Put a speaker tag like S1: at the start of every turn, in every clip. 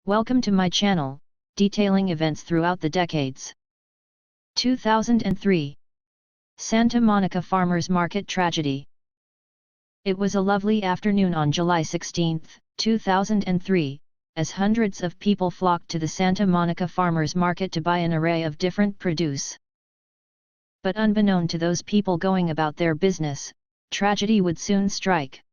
S1: Welcome to my channel, detailing events throughout the decades. 2003. Santa Monica Farmers Market Tragedy. It was a lovely afternoon on July 16, 2003, as hundreds of people flocked to the Santa Monica Farmers Market to buy an array of different produce. But unbeknown to those people going about their business, tragedy would soon strike.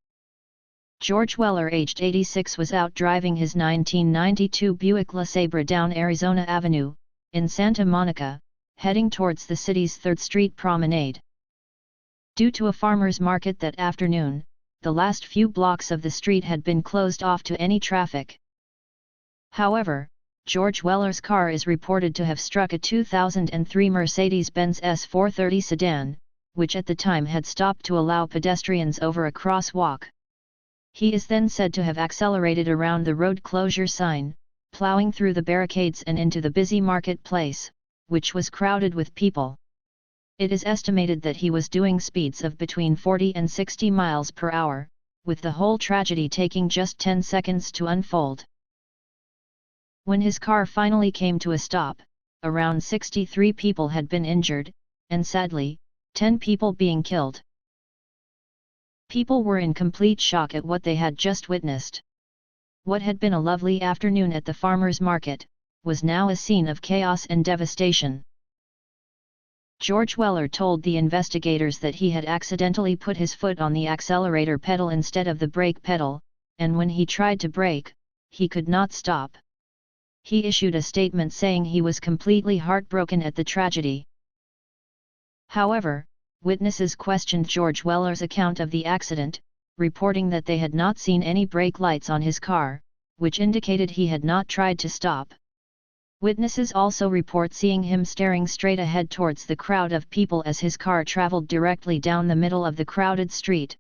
S1: George Weller, aged 86, was out driving his 1992 Buick LeSabre down Arizona Avenue, in Santa Monica, heading towards the city's 3rd Street Promenade. Due to a farmer's market that afternoon, the last few blocks of the street had been closed off to any traffic. However, George Weller's car is reported to have struck a 2003 Mercedes-Benz S430 sedan, which at the time had stopped to allow pedestrians over a crosswalk. He is then said to have accelerated around the road closure sign, plowing through the barricades and into the busy marketplace, which was crowded with people. It is estimated that he was doing speeds of between 40 and 60 miles per hour, with the whole tragedy taking just 10 seconds to unfold. When his car finally came to a stop, around 63 people had been injured, and sadly, 10 people being killed. People were in complete shock at what they had just witnessed. What had been a lovely afternoon at the farmers' market, was now a scene of chaos and devastation. George Weller told the investigators that he had accidentally put his foot on the accelerator pedal instead of the brake pedal, and when he tried to brake, he could not stop. He issued a statement saying he was completely heartbroken at the tragedy. However, witnesses questioned George Weller's account of the accident, reporting that they had not seen any brake lights on his car, which indicated he had not tried to stop. Witnesses also report seeing him staring straight ahead towards the crowd of people as his car traveled directly down the middle of the crowded street.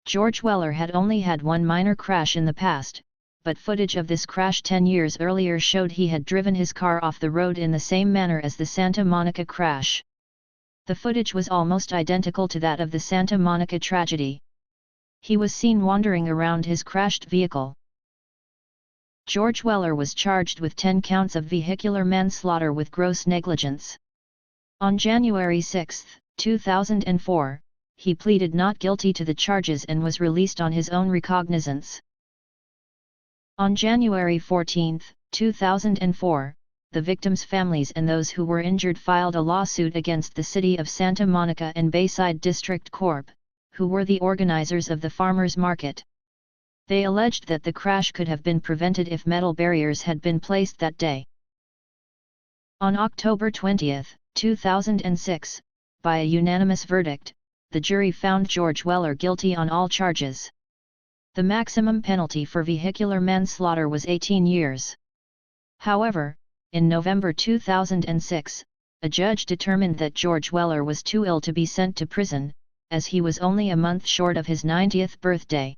S1: George Weller had only had one minor crash in the past, but footage of this crash 10 years earlier showed he had driven his car off the road in the same manner as the Santa Monica crash. The footage was almost identical to that of the Santa Monica tragedy. He was seen wandering around his crashed vehicle. George Weller was charged with 10 counts of vehicular manslaughter with gross negligence. On January 6, 2004, he pleaded not guilty to the charges and was released on his own recognizance. On January 14, 2004, the victims' families and those who were injured filed a lawsuit against the City of Santa Monica and Bayside District Corp., who were the organizers of the farmers' market. They alleged that the crash could have been prevented if metal barriers had been placed that day. On October 20, 2006, by a unanimous verdict, the jury found George Weller guilty on all charges. The maximum penalty for vehicular manslaughter was 18 years. However, in November 2006, a judge determined that George Weller was too ill to be sent to prison, as he was only a month short of his 90th birthday.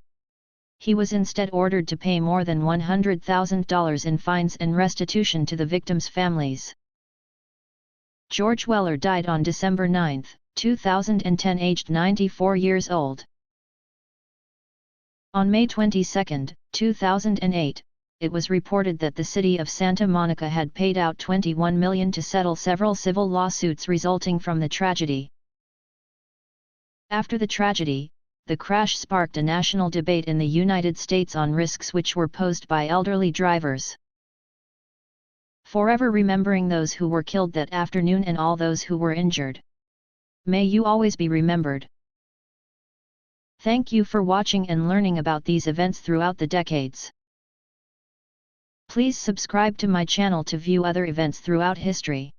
S1: He was instead ordered to pay more than $100,000 in fines and restitution to the victims' families. George Weller died on December 9, 2010, aged 94 years old. On May 22, 2008, it was reported that the city of Santa Monica had paid out $21 million to settle several civil lawsuits resulting from the tragedy. After the tragedy, the crash sparked a national debate in the United States on risks which were posed by elderly drivers. Forever remembering those who were killed that afternoon and all those who were injured. May you always be remembered. Thank you for watching and learning about these events throughout the decades. Please subscribe to my channel to view other events throughout history.